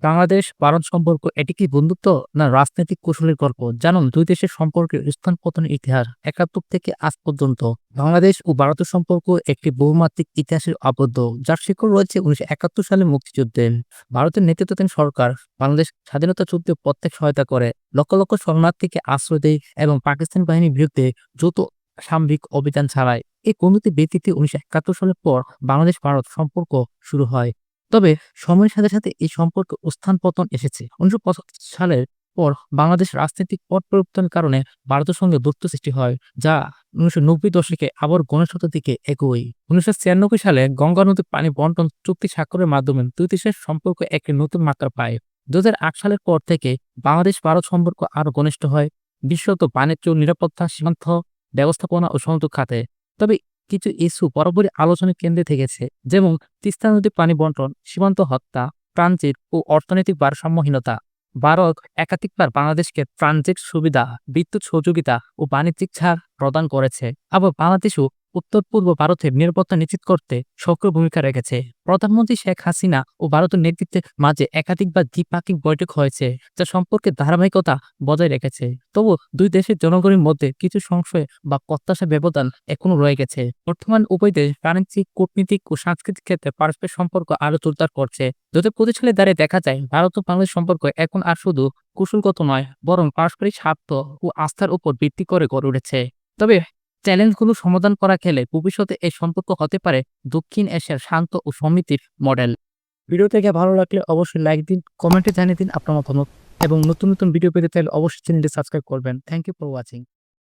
বাংলাদেশ ভারত সম্পর্ক এটি কি বন্ধুত্ব না রাজনৈতিক কৌশলের গল্প? জানুন দুই দেশের সম্পর্কের স্থান পতনের ইতিহাস ৭১ থেকে আজ পর্যন্ত। বাংলাদেশ ও ভারতের সম্পর্ক একটি বহুমাত্রিক ইতিহাসে আবদ্ধ, যার শিকড় রয়েছে ১৯৭১ সালে মুক্তিযুদ্ধে। ভারতের নেতৃত্বাধীন সরকার বাংলাদেশ স্বাধীনতা যুদ্ধে প্রত্যেক সহায়তা করে, লক্ষ লক্ষ শরণার্থীকে আশ্রয় দেয় এবং পাকিস্তান বাহিনীর বিরুদ্ধে যৌথ সামরিক অভিযান চালায়। এই পরিণতি ব্যতীতে ১৯৭১ সালের পর বাংলাদেশ ভারত সম্পর্ক শুরু হয়। তবে সময়ের সাথে সাথে এই সম্পর্কে উত্থান পতন এসেছে। ১৯৭৫ সালের পর বাংলাদেশ রাজনৈতিক পট পরিবর্তনের কারণে ভারতের সঙ্গে দূরত্ব সৃষ্টি হয়, যা ১৯৯০ দশকে আবার ঘনিষ্ঠতার দিকে এগোয়। ১৯৯৬ সালে গঙ্গা নদীর পানি বন্টন চুক্তি স্বাক্ষরের মাধ্যমে দুই দেশের সম্পর্ক একটি নতুন মাত্রা পায়। ২০০৮ সালের পর থেকে বাংলাদেশ ভারত সম্পর্ক আরও ঘনিষ্ঠ হয়, বিশেষত বাণিজ্য, নিরাপত্তা, সীমান্ত ব্যবস্থাপনা ও সংযোগ খাতে। তবে কিছু ইস্যু বরাবরই আলোচনার কেন্দ্রে থেকেছে, যেমন তিস্তা নদীর পানি বন্টন, সীমান্ত হত্যা, ট্রানজিট ও অর্থনৈতিক ভারসাম্যহীনতা। ভারত একাধিকবার বাংলাদেশকে ট্রানজিট সুবিধা, বিদ্যুৎ সহযোগিতা ও বাণিজ্যিক ছাড় প্রদান করেছে। আবার বাংলাদেশও উত্তর পূর্ব ভারতের নিরাপত্তা নিশ্চিত করতে সক্রিয় ভূমিকা রেখেছে। প্রধানমন্ত্রী শেখ হাসিনা ও ভারতের নেতৃত্বে মাঝে একাধিকবার দ্বিপাক্ষিক বৈঠক হয়েছে, যা সম্পর্কের ধারাবাহিকতা বজায় রেখেছে। তবু দুই দেশের জনগণের মধ্যে কিছু সংশয় বা প্রত্যাশা ব্যবধান এখনো রয়ে গেছে। বর্তমান উভয় দেশ বাণিজ্যিক, কূটনীতিক ও সাংস্কৃতিক ক্ষেত্রে পারস্পরিক সম্পর্ক আরও জোরদার করছে। ২০২৫ সালে দাঁড়িয়ে দেখা যায় ভারত ও বাংলাদেশ সম্পর্ক এখন আর শুধু কৌশলগত নয়, বরং পারস্পরিক স্বার্থ ও আস্থার উপর ভিত্তি করে গড়ে উঠেছে। তবে চ্যালেঞ্জগুলো সমাধান করা গেলে ভবিষ্যতে এই সম্পর্ক হতে পারে দক্ষিণ এশিয়ার শান্ত ও সমৃদ্ধির মডেল। ভিডিও থেকে ভালো লাগলে অবশ্যই লাইক দিন, কমেন্টে জানিয়ে দিন আপনার মতামত এবং নতুন নতুন ভিডিও পেতে চাইলে অবশ্যই চ্যানেলটি সাবস্ক্রাইব করবেন। Thank you for watching.